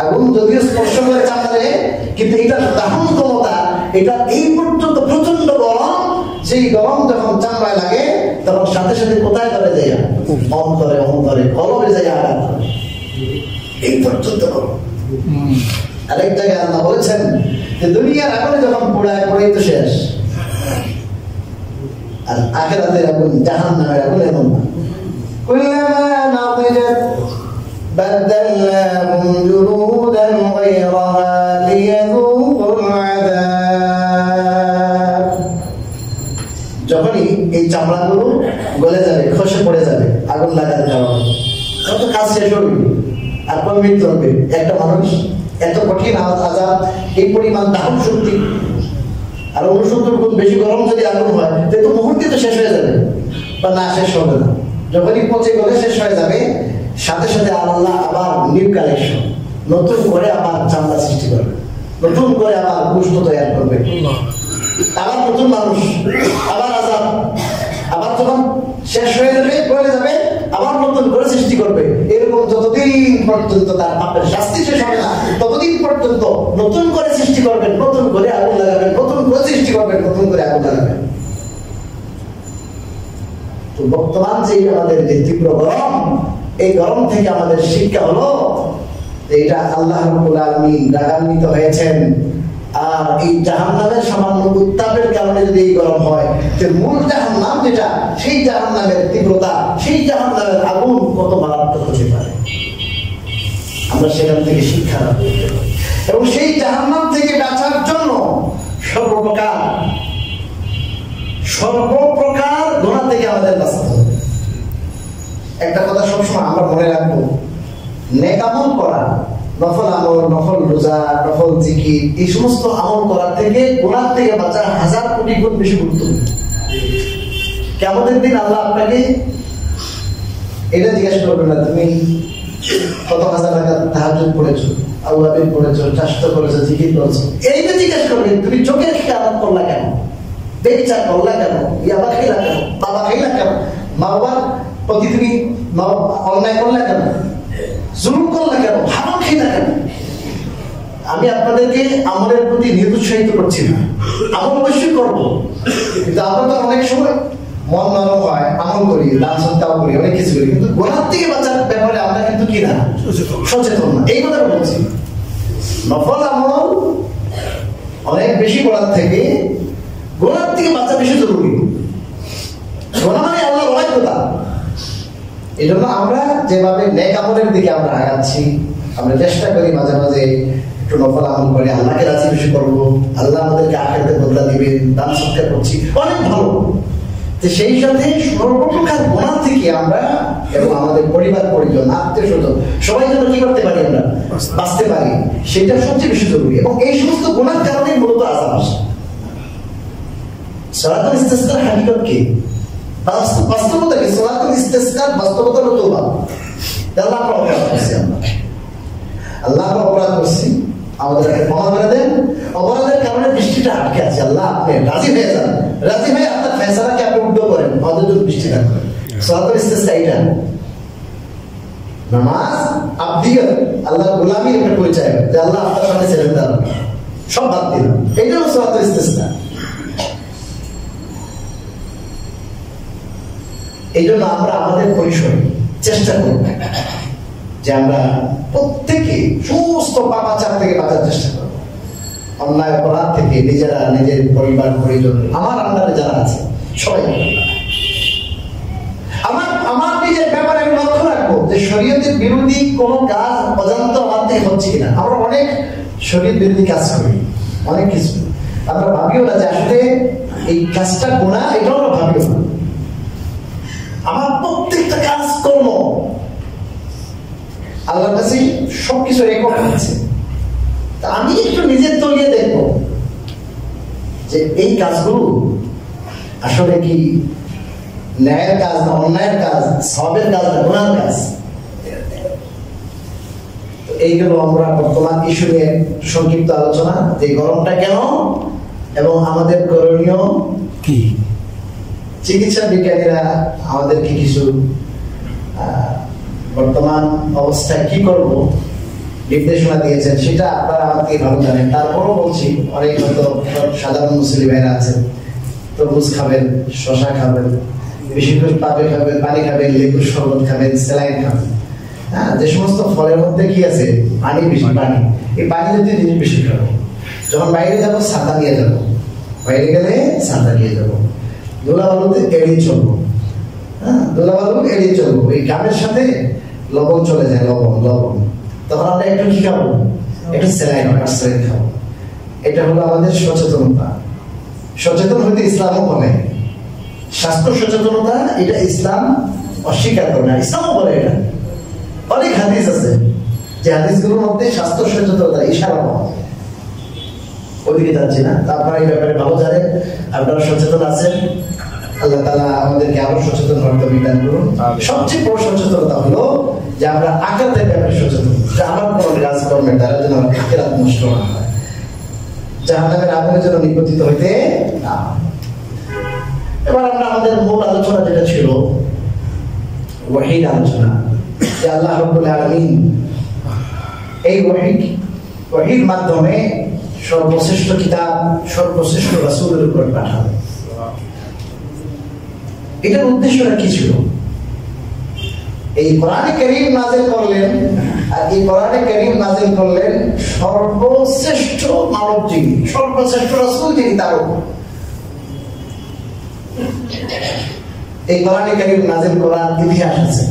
আগুন যদিও স্পর্শ করে চামড়ায়, কিন্তু এটা দাহন ক্ষমতা, এটা এই পর্যন্ত প্রচন্ড গরম। সেই গরম যখন চামড়ায় লাগে তখন সাথে সাথে কোথায় ধরে যায়? অন্তরে, অন্তরে কলবে যায় আঘাত করে। এই পর্যন্ত গরম। আরেক জায়গায় আল্লাহ বলেছেন যে দুনিয়ার আগুনে যখন পোড়ায় পড়ে তো শেষ। আর আখিরাতের আগুন, জাহান্নামের আগুন এমন না। কুল্লামা নাদিজাত বাদদালনাহুম জুলুদান গায়রাহা লিয়াযুকুল আযাব। যখনই এই চামড়াগুলো গলে যাবে, খসে পড়ে যাবে, আগুন লাগাতে যাওয়া হবে, কত কাজ শেষ হবে আর মৃত্যু হবে। একটা মানুষ এত কঠিন আযাব, এই পরিমাণ দাহন শক্তি, আর 69 গুণ বেশি গরম যদি আগুন হয় তো মুহূর্তে তো শেষ হয়ে যাবে, বা না শেষ হবে না। যখনই পচে গলে শেষ হয়ে যাবে, সাথে সাথে আল্লাহ আবার নিউ কালেকশন, নতুন করে আবার চামড়া সৃষ্টি করবে, নতুন করে আবার গোশত তৈরি করবে, আবার নতুন মানুষ, আবার আযাব, আবার যখন শেষ হয়ে যাবে, গলে যাবে, আবার নতুন করে সৃষ্টি করবে। এরকম যতদিন পর্যন্ত তার পাপের শাস্তি শেষ হবে না, ততদিন পর্যন্ত নতুন করে সৃষ্টি করবেন, নতুন করে আগুন লাগাবেন, নতুন করে সৃষ্টি করবেন, নতুন করে আগুন লাগাবেন। তো বর্তমান যে আমাদের যে তীব্র গরম, এই গরম থেকে আমাদের শিক্ষা হলো এটা আল্লাহ রাব্বুল আলামিন রাগান্বিত হয়েছেন। আর এই জাহান্নামের সামান্য উত্তাপের কারণে যদি এই গরম হয়, যে মূল জাহান্নাম যেটা, সেই জাহান্নামের তীব্রতা, সেই জাহান্নামের আগুন কত মারাত্মক হতে পারে, আমরা সেখান থেকে শিক্ষা লাভ করতে পারি। এবং সেই জাহান্নাম থেকে বাঁচার জন্য সর্বপ্রকার গুনাহ থেকে আমাদের বাঁচতে হবে। একটা কথা সবসময় আমরা মনে রাখবো, নেক আমল করা, নফল আমল, নফল রোজা, নফল জিকির, এই সমস্ত আমল করার থেকে গুনাহ থেকে বাঁচা 1000 কোটি গুণ বেশি গুরুত্বপূর্ণ। কিয়ামতের দিন আল্লাহ আপনাকে এটা জিজ্ঞেস করবে না তুমি কত হাজার টাকা তাহাজ্জুদ পড়েছো, আওয়াবিন পড়েছো, চাষত করেছো, জিকির করেছো, এইটা জিজ্ঞেস করবে তুমি চোখের খেয়াল করলা কেন, বেচার করলা কেন, ইয়াবা খাইলা কেন, বাবা খাইলা কেন, মা বাবার প্রতি তুমি অন্যায় করলা কেন, জুলুম করলা কেন, হারাম খাইলা কেন। আমি আপনাদেরকে আমলের প্রতি নিরুৎসাহিত করছি না, আমল অবশ্যই করবো, কিন্তু আমরা তো অনেক সময় মন নরম হয়, আমল করি, দান সত্তাও করি, অনেক কিছু করি, কিন্তু গুনাহ থেকে বাঁচার ব্যাপারে আমরা কিন্তু কি না, সচেতন না। এই কথা বলছি, নফল আমল অনেক বেশি করার থেকে গুনাহ থেকে বাঁচা বেশি জরুরি। গুনাহ মানে আল্লাহ বলাই কথা। এই জন্য আমরা যেভাবে নেক আমলের দিকে আমরা আগাচ্ছি, আমরা চেষ্টা করি মাঝে মাঝে একটু নফল আমল করে আল্লাহকে রাজি খুশি করবো, আল্লাহ আমাদেরকে আখিরাতে বদলা দিবেন, দান সৎকার করছি, অনেক ভালো। সেই সাথে সর্বপ্রকার গুনাহ থেকে আমরা এবং আমাদের পরিবার পরিজন, আত্মীয় স্বজন সবাই যেন কি করতে পারি, আমরা বাঁচতে পারি, সেটা সবচেয়ে বেশি জরুরি। এবং এই সমস্ত গুনার কারণে মূলত আযাব আসে। সালাতুল ইস্তিসকার হাকিকত কি, বাস্তবতা কি? সালাতুল ইস্তিসকার বাস্তবতা হলো তওবা। আল্লাহ আমরা অপরাধ করছি, আল্লাহ আমরা অপরাধ করছি, আমাদেরকে ক্ষমা করে দেন। অপরাধের কারণে বৃষ্টিটা আটকে আছে, আল্লাহ আপনি রাজি হয়ে যান, রাজি হয়ে আপনার ফয়সালাকে আপনি উদ্যোগ করেন, আমাদের জন্য বৃষ্টি দান করেন। সালাতুল ইস্তিসকা এটা নামাজ আব্দিয়ত, আল্লাহর গোলামির একটা পরিচয়, যে আল্লাহ আপনার সামনে সারেন্ডার, সব বাদ দিলাম। এইটা হচ্ছে সলাতুল ইস্তিসনা। এই জন্য আমরা আমাদের পরিসরে চেষ্টা করব যে আমরা প্রত্যেকে সমস্ত পাপাচার থেকে বাঁচার চেষ্টা করব, অন্যায় অপরাধ থেকে নিজেরা, নিজের পরিবার পরিজন, আমার আন্ডারে যারা আছে সবাই। আমার নিজের ব্যাপারে আমি লক্ষ্য রাখবো যে শরীয়তের বিরোধী কোন কাজ অজান্ত আমার থেকে হচ্ছে কিনা। আমরা অনেক শরীয়ত বিরোধী কাজ করি, অনেক কিছু আমরা ভাবিও না যে আসলে এই কাজটা গুনাহ, এটাও আমরা ভাবিও না। আমার প্রত্যেকটা কাজ কর্ম আল্লাহর কাছে সবকিছু রেকর্ড আছে। তা আমি একটু নিজের তলিয়ে দেখবো যে এই কাজগুলো আসলে কি ন্যায়ের কাজ না অন্যায়ের কাজ, সবের কাজ না গুনাহের কাজ। এইগুলো আমরা বর্তমান ইস্যু নিয়ে সংক্ষিপ্ত আলোচনা, যে গরমটা কেন এবং আমাদের করণীয় কি। চিকিৎসা বিজ্ঞানীরা আমাদেরকে কিছু বর্তমান অবস্থায় কি করব নির্দেশনা দিয়েছেন, সেটা আপনারা আমাকে ভালো জানেন। তারপরও বলছি, অনেক হয়তো সাধারণ মুসলিম ভাইরা আছেন, তরমুজ খাবেন, শশা খাবেন, বেশি করে খাবেন, পানি খাবেন, লেবুর শরবত খাবেন, স্যালাইন খাবেন। হ্যাঁ, যে সমস্ত ফলের মধ্যে কি আছে, পানি বেশি, পানি, এই পানি জাতীয় জিনিস বেশি খাবো। যখন বাইরে যাবো ছাতা নিয়ে যাবো, বাইরে গেলে ছাতা নিয়ে যাবো, ধুলাবালুতে এড়িয়ে চলবো। হ্যাঁ, ধুলাবালু এড়িয়ে চলবো। এই গামের সাথে লবণ চলে যায়, লবণ, তখন আমরা একটু কি খাবো, একটু স্যালাইন খাবো। এটা হলো আমাদের সচেতনতা। সচেতন হইতে ইসলামও বলে, স্বাস্থ্য সচেতনতা, এটা ইসলাম অস্বীকার করে না, ইসলামও বলে। এটা অনেক হাদিস আছে, যে হাদিসগুলোর মধ্যে স্বাস্থ্য সচেতনতা ইশারা পাওয়া যায়। ওদিকে যাচ্ছি না, আপনারা এই ব্যাপারে ভালো জানেন, আপনারা সচেতন আছেন। আল্লাহ তাআলা আমাদেরকে আরো সচেতন হতে বিধান করুন। সবচেয়ে বড় সচেতনতা হলো যে আমরা আখিরাতের ব্যাপারে সচেতন, যে আমার কোন কাজকর্মের দ্বারা যেন আমার আখিরাত নষ্ট না হয়, জাহান্নামের আগুনের জন্য নিপতিত হইতে না। এবার আমরা আমাদের মূল আলোচনা যেটা ছিল ওয়াহির আলোচনা, যে আল্লাহ রাব্বুল আলামিন এই ওয়াহির মাধ্যমে সর্বশ্রেষ্ঠ কিতাব, সর্বশ্রেষ্ঠ রাসূলের উপর পাঠালেন। এটার উদ্দেশ্যটা কি ছিল? এই কোরআনে কারীম নাযিল করলেন, আর এই কোরআনে কারীম নাযিল করলেন সর্বশ্রেষ্ঠ মানব যিনি, সর্বশ্রেষ্ঠ রাসূল যিনি, তার উপর। এই কোরআনে কারীম নাযিল করার ইতিহাস আছে,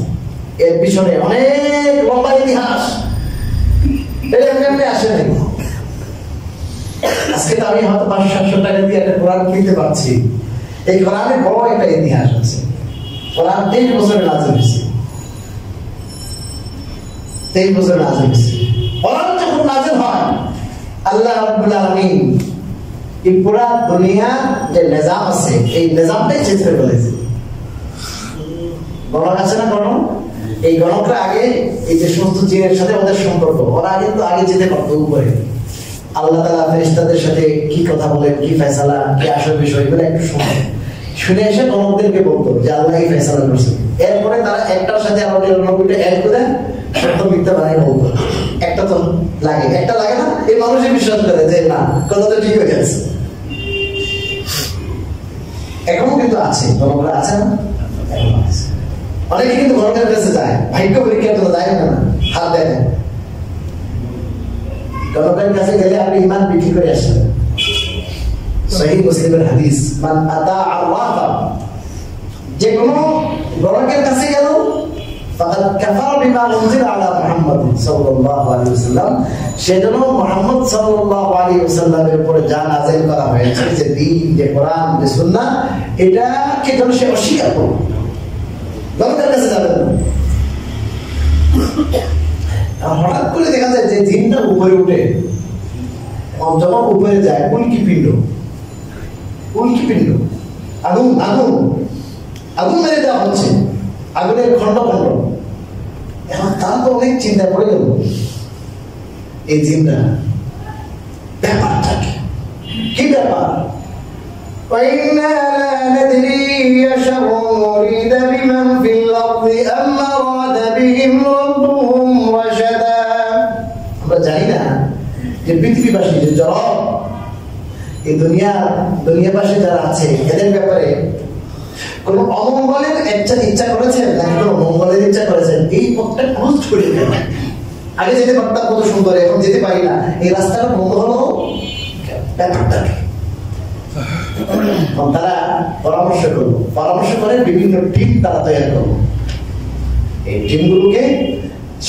এর পিছনে অনেক লম্বা ইতিহাস। এটা এমনি আসে নাই। আজকে তো আমি হয়তো 500-700 টাকা দিয়ে একটা কোরআন কিনতে পারছি। এই কোরআনে বড় একটা ইতিহাস আছে। কোরআন 23 বছরে নাযিল হয়েছে, 23 বছরে নাযিল হয়েছে। কোরআন যখন নাযিল হয়, আল্লাহ রাব্বুল আলামিন এই পুরা দুনিয়ার যে নিজাম আছে, এই নিজামটাই চেঞ্জ করে ফেলেছে। গণক আছে না, গণক, এই গণকরা আগে এই যে সমস্ত জিনের সাথে ওদের সম্পর্ক, ওরা কিন্তু আগে যেতে পারতো উপরে। আল্লাহ তাআলা ফেরেশতাদের সাথে কি কথা বলেন, কি ফয়সালা, কি আসল বিষয়, এগুলো একটু শুনে এসে গণকদেরকে বলতো যে আল্লাহ এই ফয়সালা করছেন। এরপরে তারা একটার সাথে আরো 99টা অ্যাড করে সত্য মিথ্যা বানাই বলতো। একটা তো লাগে, একটা লাগে না, এই মানুষই বিশ্বাস করে যে না, কথাটা ঠিক হয়ে গেছে। এখনো কিন্তু আছে, গণকরা আছে না, এখনো আছে। অনেকে কিন্তু গণকের কাছে যায়, ভাগ্য পরীক্ষার জন্য যায় না, হাত দেখে। গণকের কাছে গেলে আপনি ইমান বিক্রি করে আসেন। সহিহ মুসলিমের হাদিস, মান আতা আল্লাহা, যে কোনো গণকের কাছে গেল, ফাকাদ কাফারা বিমা উনজিলা আলা মুহাম্মদ সাল্লাল্লাহু আলাইহি ওয়াসাল্লাম, সেজন্য মুহাম্মদ সাল্লাল্লাহু আলাইহি ওয়াসাল্লামের উপরে যা নাযিল করা হয়েছে, যে দ্বীন, যে কোরআন, যে সুন্নাহ, এটাকে যেন সে অস্বীকার করে গণকের কাছে যাবেন না। হঠাৎ করে দেখা যায় যে জিনটা উপরে উঠে, যখন উপরে যায়, উল্কি পিণ্ড, আগুন আগুন আগুন মেরে দেওয়া হচ্ছে, আগুনের খন্ড খন্ড। এখন তার তো অনেক চিন্তা পড়ে গেল, এই জিনটা ব্যাপারটা কি ব্যাপার? وَإِنَّا لَا نَدْرِي أَشَرٌّ أُرِيدَ بِمَنْ فِي الْأَرْضِ أَمْ أَرَادَ بِهِمْ رَبُّهُمْ رَشَدًا যে পৃথিবীবাসী যে জড় এই দুনিয়াবাসী যারা আছে এদের ব্যাপারে কোন অমঙ্গলের ইচ্ছা করেছেন নাকি কোন মঙ্গলের ইচ্ছা করেছেন, এই পথটা ক্রুজ করে দেন। আগে যেতে পারতাম কত সুন্দর, এখন যেতে পারি না, এই রাস্তাটা বন্ধ হলো ব্যাপারটাকে। তারা পরামর্শ করে বিভিন্ন টিম তারা তৈরি করবো। এই টিমগুলোকে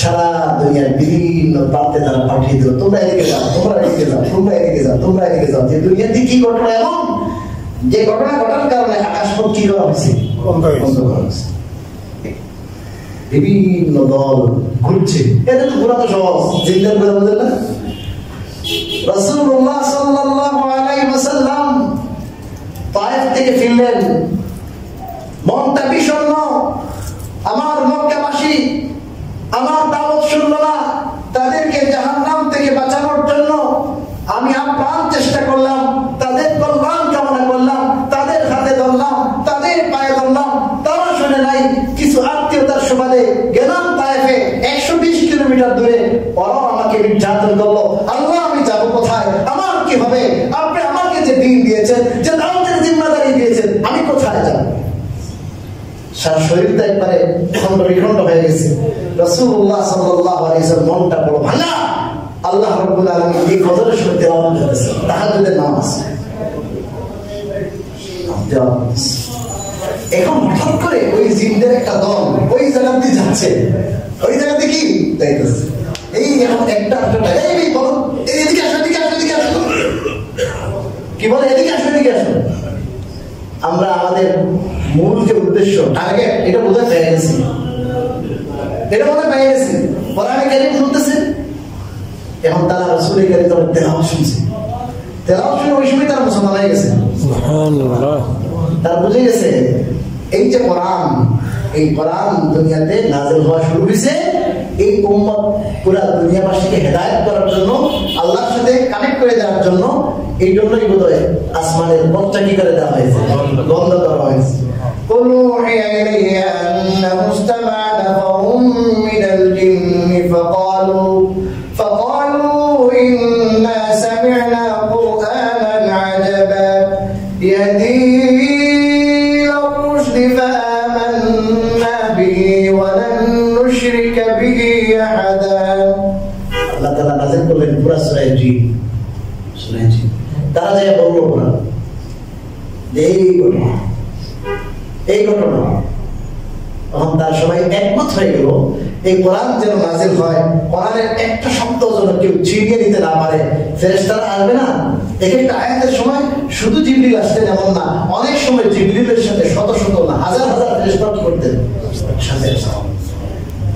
সারা দুনিয়ার বিভিন্ন প্রান্তে তারা পাঠিয়ে দিল, তোমরা এদিকে যাও, তোমরা এদিকে যাও, তোমরা এদিকে যাও, তোমরা এদিকে যাও। যে দুনিয়াতে কি ঘটনা এমন যে ঘটনা ঘটার কারণে আকাশপথ কি করা হয়েছে, বন্ধ করা হয়েছে। বিভিন্ন দল ঘুরছে, এটা তো ঘোরা তো সহজ, জিন্দার করে বলেন না। রাসূলুল্লাহ সাল্লাল্লাহু আলাইহি ওয়াসাল্লাম তায়েফ থেকে ফিরলেন, মনটা বিষণ্ণ। আমার মক্কাবাসী আমার দাওয়াত শুনল না, তাদেরকে জাহান্নাম থেকে বাঁচানোর জন্য আমি আপ্রাণ চেষ্টা করলাম, তাদের কল্যাণ কামনা করলাম, তাদের হাতে ধরলাম, তাদের পায়ে ধরলাম, তারা শুনে নাই। কিছু আত্মীয়তার সুবাদে গেলাম তায়েফে, 120 কিলোমিটার দূরে, ওরাও আমাকে নির্যাতন করলো। আল্লাহ, আমি যাবো কোথায়, আমার কি হবে? আপনি আমাকে যে দিন দিয়েছেন, যে দাওয়াতের জিম্মাদারি দিয়েছেন, আমি কোথায় যাবো? সারা শরীরটা একবারে খণ্ড বিখণ্ড হয়ে গেছে। রাসূলুল্লাহ সাল্লাল্লাহু আলাইহি ওয়াসাল্লাম মনটা বড় ভাঙা। আল্লাহ রাব্বুল আলামিন এই ফজরের সময় তেলাওয়াত করতেছে, তাহাজ্জুদের নামাজ। এখন হঠাৎ করে ওই জিনদের একটা দল ওই জায়গা দিয়ে যাচ্ছে, ওই জায়গাতে কি যাইতেছে, এই এখন একটা এই বলো এদিকে আসো, এদিকে আসো, এদিকে আসো, কি বলে এদিকে আসো, এদিকে আসো। আমরা আমাদের মূল যে উদ্দেশ্য, টার্গেট, এটা বোধহয় পেয়ে গেছি, এটা বোধহয় পেয়ে গেছি। কোরআনে কারীম শুনতেছে, এখন তারা রাসূলের কারীমের তেলাওয়াত শুনছে। তেলাওয়াত শুনে ওই সময় তারা মুসলমান হয়ে গেছে। সুবহানাল্লাহ। তারা বুঝে গেছে এই যে কোরআন, এই কোরআন দুনিয়াতে নাযিল হওয়া শুরু হয়েছে এই উম্মত পুরা দুনিয়াবাসীকে হেদায়েত করার জন্য, আল্লাহর সাথে কানেক্ট করে দেওয়ার জন্য। এই জন্যই বোধহয় আসমানের পথটা কি করে দেওয়া হয়েছে, বন্ধ করা হয়েছে। قُلْ أُوحِيَ إِلَيَّ أَنَّهُ اسْتَمَعَ نَفَرٌ مِّنَ الْجِنِّ فَقَالُوا إِنَّا سَمِعْنَا قُرْآنًا عَجَبًا يَهْدِي إِلَى الرُّشْدِ فَآمَنَّا بِهِ وَلَن نُّشْرِكَ بِهِ أَحَدًا। আল্লাহ তাআলা নাযিল করলেন পুরা সূরা জিন। তারা যে বলল না এই ঘটনা, তখন তার সবাই একমত হয়ে গেল এই কোরআন যেন নাযিল হয়, কোরআনের একটা শব্দ যেন কেউ ছিনিয়ে নিতে না পারে। ফেরেশতারা আসবে না, এক একটা আয়াতের সময় শুধু জিবরিল আসতেন এমন না, অনেক সময় জিবরিলের সাথে শত শত না হাজার হাজার ফেরেশতা কি করতেন সাথে,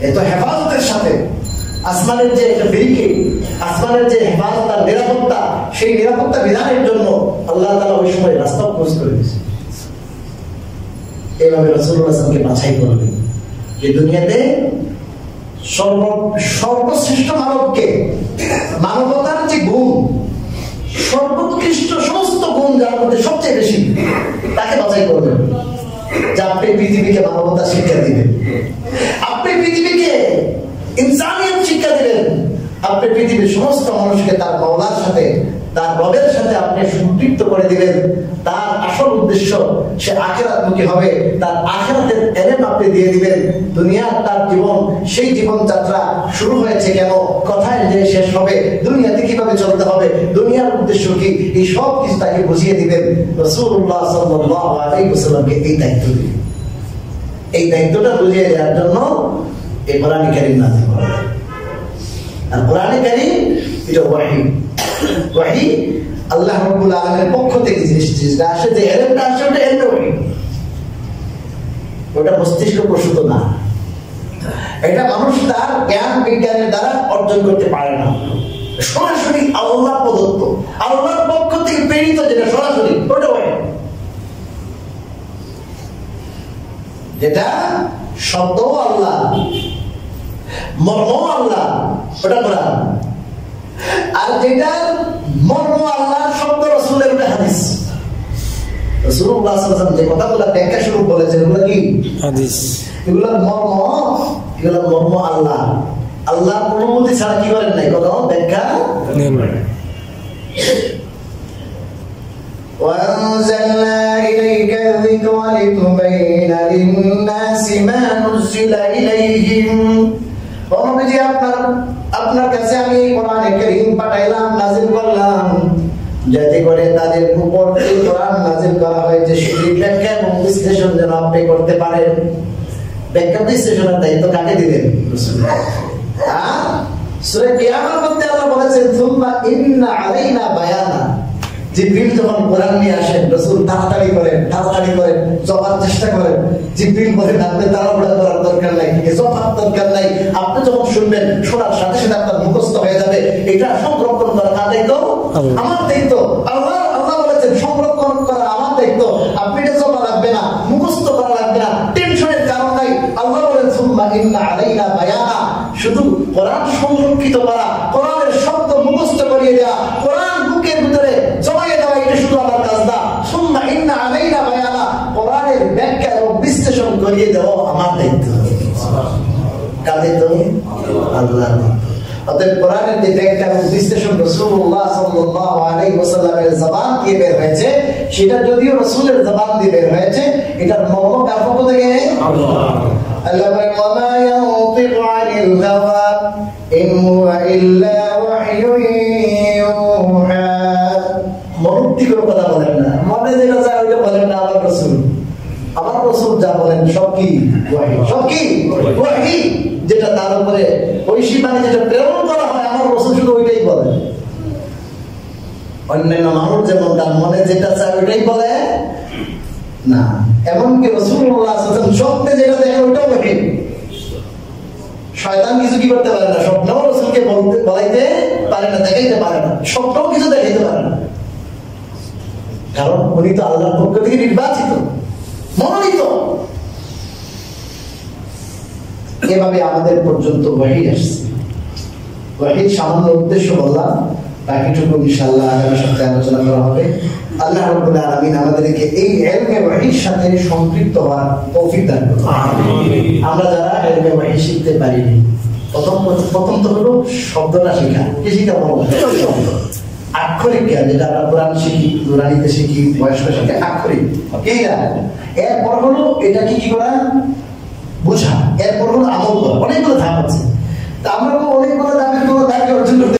এত হেফাজতের সাথে। আসমানের যে একটা ব্যারিকেড, আসমানের যে হেফাজত আর নিরাপত্তা, সেই নিরাপত্তা বিধানের জন্য আল্লাহ তাআলা ওই সময় রাস্তা ক্লোজ করে দিয়েছে। এইভাবে রাসূলুল্লাহ সাল্লাল্লাহু আলাইহি ওয়াসাল্লামকে বাছাই করলেন যে দুনিয়াতে সর্বশ্রেষ্ঠ মানবকে, মানবতার যে গুণ, সর্বোৎকৃষ্ট সমস্ত গুণ যার মধ্যে সবচেয়ে বেশি, তাকে বাছাই করবেন। যে আপনি পৃথিবীকে মানবতা শিক্ষা দিবেন, আপনি পৃথিবীকে ইনসানিয়ত শিক্ষা দিবেন, আপনি পৃথিবীর সমস্ত মানুষকে তার মাওলার সাথে, তার রবের সাথে আপনি সম্পৃক্ত করে দিবেন। তার আসল উদ্দেশ্য সে আখিরাতমুখী হবে, তার আখিরাতের এলেম আপনি দিয়ে দিবেন। দুনিয়ার তার জীবন, সেই জীবন যাত্রা শুরু হয়েছে কেন, কোথায় যে শেষ হবে, দুনিয়াতে কিভাবে চলতে হবে, দুনিয়ার উদ্দেশ্য কি, এই সব কিছু তাকে বুঝিয়ে দিবেন। রাসূলুল্লাহ সাল্লাল্লাহু আলাইহি ওয়াসাল্লামকে এই দায়িত্ব দিলেন। এই দায়িত্বটা বুঝিয়ে দেওয়ার জন্য এই কোরআন কারীম নাযিল করা। আর কোরআন কারীম এটা ওয়াহী, ওয়াহী আল্লাহ রাব্বুল আলামিনের পক্ষ থেকে জিনিসটা আসে, যে এলেমটা আসে ওটা এলেম ওয়াহী, ওটা মস্তিষ্ক প্রসূত না, এটা মানুষ তার জ্ঞান বিজ্ঞানের দ্বারা অর্জন করতে পারে না। সরাসরি আল্লাহ প্রদত্ত, আল্লাহর পক্ষ থেকে প্রেরিত যেটা সরাসরি, ওটা ওয়াহী। যেটা শব্দ আল্লাহ, মর্ম আল্লাহ, ওটা কোরআন। আর যেটা মর্ম আল্লাহ, শব্দ রাসূলের, ওটা হাদিস। রাসূলুল্লাহ সাল্লাল্লাহু আলাইহি ওয়াসাল্লাম যে কথাগুলো ব্যাখ্যা শুরু বলেছেন এগুলো কি হাদিস, এগুলো মর্ম, এগুলো মর্ম আল্লাহ। আল্লাহর অনুমতি ছাড়া কি করেন নাই, কোনো ব্যাখ্যা নেই। وأنزلنا إليك الذكر لتبين للناس ما نزل إليهم ونبي আপনার কাছে আমি কোরআনে কারীম পাঠাইলাম, নাযিল করলাম, যাতে করে তাদের উপর এই কোরআন নাযিল করা হয়েছে সেটি ব্যাখ্যা এবং বিশ্লেষণ যেন আপনি করতে পারেন। ব্যাখ্যা বিশ্লেষণের দায়িত্ব কাকে দিলেন? সূরা কিয়ামার মধ্যে আল্লাহ বলেছেন সুম্মা ইন্না আলাইনা বায়ানা। জিবরিল যখন কোরআন নিয়ে আসেন, রাসূল তাড়াতাড়ি করেন জবাব চেষ্টা করেন। জিবরিল বলেন আপনি তাড়াহুড়া করার দরকার নাই, জবাব দরকার নাই, আপনি যখন শুনবেন শোনার সাথে সাথে আপনার মুখস্থ হয়ে যাবে। এটা সংরক্ষণ করা কার দায়িত্ব? আমার দায়িত্ব। আল্লাহ বলেছেন সংরক্ষণ করা আমার দায়িত্ব। আপনি এটা জমা রাখবে না, মুখস্থ করা লাগবে না, টেনশনের কারণ নাই। আল্লাহ বলেন সুম্মা ইন্না আলাইনা বায়ানা, শুধু কোরআন সংরক্ষিত করা, কোরআনের শব্দ মুখস্থ করিয়ে দেওয়া, কোরআন বুকের ভিতরে জমায়ে দেওয়া, এটা শুধু আমার কাজ না। সুম্মা ইন্না আলাইনা বায়ানা, কোরআনের ব্যাখ্যা এবং বিশ্লেষণ করিয়ে দেওয়া আমার দায়িত্ব। কার দায়িত্ব? আল্লাহর দায়িত্ব। অতএব কোরআনের যে ব্যাখ্যা এবং বিশ্লেষণ রাসূলুল্লাহ সাল্লাল্লাহু আলাইহি ওয়াসাল্লামের জবান দিয়ে বের হয়েছে, সেটা যদিও রাসূলের জবান দিয়ে বের হয়েছে, এটার মর্ম কার পক্ষ থেকে? আল্লাহ বলেন ওয়ামা ইয়ানতিকু আনিল হাওয়া ইন হুয়া ইল্লা ওয়াহয়ুন ইউহা। মনটি কোনো কথা বলেন না, মনে যেটা চায় ওইটা বলেন না। আমার রাসূল যা বলেন সব কি ওয়াহী, সব কি ওয়াহী। যেটা তার উপরে ঐশী বাণী যেটা প্রেরণ করা হয়, আমার রাসূল শুধু ওইটাই বলেন। অন্যান্য মানুষ যেমন তার মনে যেটা চায় ওইটাই বলে না। এমনকি রাসূলুল্লাহ সাল্লাল্লাহু আলাইহি ওয়াসাল্লাম স্বপ্নে যেটা দেখে ওইটাও ওয়াহী। শয়তান কিছু কি করতে পারে না, স্বপ্নেও রাসূলকে বলাইতে পারে না, দেখাইতে পারে না, স্বপ্নেও কিছু দেখাইতে পারে না। কারণ উনি তো আল্লাহর পক্ষ থেকে নির্বাচিত, মনোনীত। এভাবে আমাদের পর্যন্ত ওয়াহী আসছে। ওয়াহীর সামান্য উদ্দেশ্য বললাম, বাকিটুকু ইনশাআল্লাহ আগামী সপ্তাহে আলোচনা করা হবে। আল্লাহ রাব্বুল আলামিন আমাদেরকে এই ইলমে ওয়াহীর সাথে সম্পৃক্ত হওয়ার তৌফিক দান করুন। আমিন। আমরা যারা ইলমে ওয়াহী শিখতে পারিনি, প্রথম তো হলো শব্দটা শেখা। কি শিখা বলবো? শব্দ, আক্ষরিক জ্ঞান, যেটা আমরা কোরআন শিখি, নুরানিতে শিখি, বয়স্ক শিখি, আক্ষরিক। এরপর হলো এটা কি করা, বোঝা। এরপর হলো আমল করা। অনেকগুলো ধাপ আছে। তা আমরা অনেকগুলো ধাপের কোনো দাবি অর্জন করতে